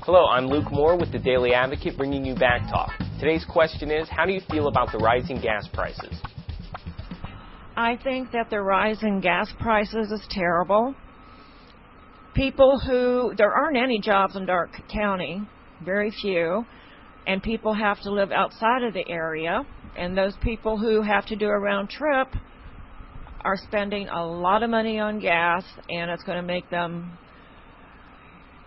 Hello, I'm Luke Moore with the Daily Advocate bringing you Back Talk. Today's question is, how do you feel about the rising gas prices? I think that the rise in gas prices is terrible. There aren't any jobs in Darke County, very few, and people have to live outside of the area, and those people who have to do a round trip are spending a lot of money on gas, and it's going to make them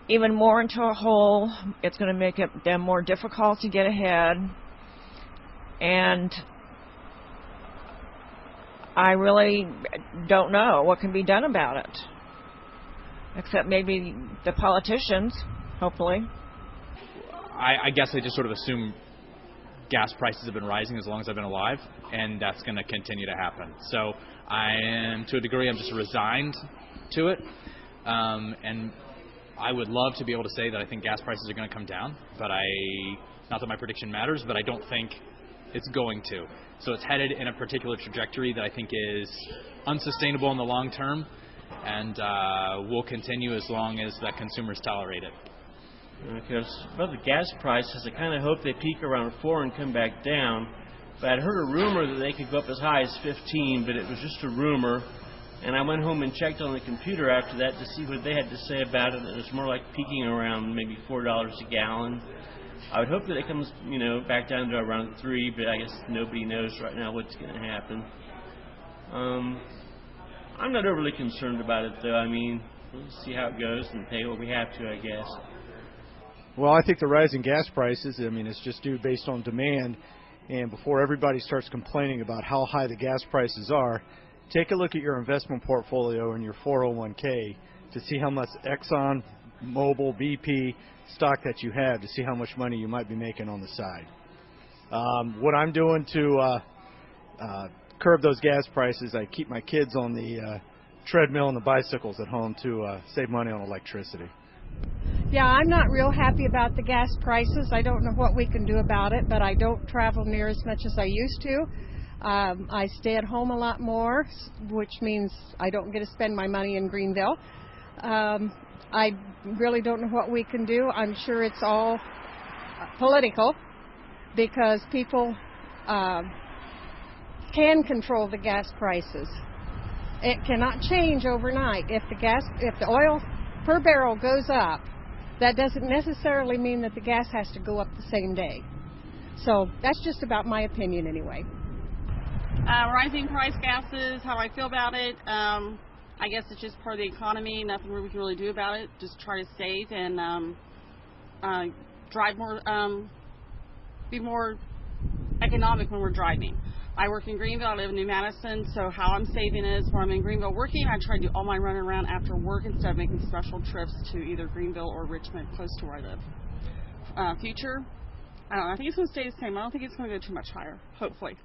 even more into a hole. It's going to make them more difficult to get ahead, and I really don't know what can be done about it, except maybe the politicians, hopefully. I guess I just sort of assume gas prices have been rising as long as I've been alive, and that's going to continue to happen. So I am, to a degree, I'm just resigned to it, and I would love to be able to say that I think gas prices are going to come down, but not that my prediction matters, but I don't think it's going to. So it's headed in a particular trajectory that I think is unsustainable in the long term, and will continue as long as the consumers tolerate it. Because about the gas prices, I kind of hope they peak around 4 and come back down. But I'd heard a rumor that they could go up as high as 15, but it was just a rumor. And I went home and checked on the computer after that to see what they had to say about it. It was more like peaking around maybe $4 a gallon. I would hope that it comes, back down to around 3, but I guess nobody knows right now what's going to happen. I'm not overly concerned about it, though. I mean, we'll see how it goes and pay what we have to, I guess. Well, I think the rise in gas prices, it's just due based on demand. And before everybody starts complaining about how high the gas prices are, take a look at your investment portfolio and your 401k to see how much Exxon, Mobil, BP stock that you have, to see how much money you might be making on the side. What I'm doing to curb those gas prices, I keep my kids on the treadmill and the bicycles at home to save money on electricity. Yeah, I'm not real happy about the gas prices. I don't know what we can do about it, but I don't travel near as much as I used to. I stay at home a lot more, which means I don't get to spend my money in Greenville. I really don't know what we can do. I'm sure it's all political, because people can control the gas prices. It cannot change overnight. If the oil per barrel goes up, that doesn't necessarily mean that the gas has to go up the same day. So that's just about my opinion anyway. Rising price gases, how I feel about it, I guess it's just part of the economy. Nothing we can really do about it. Just try to save and drive more, be more economic when we're driving. I work in Greenville. I live in New Madison, so how I'm saving is when I'm in Greenville working, I try to do all my running around after work instead of making special trips to either Greenville or Richmond, close to where I live. Future, I don't know. I think it's going to stay the same. I don't think it's going to go too much higher, hopefully.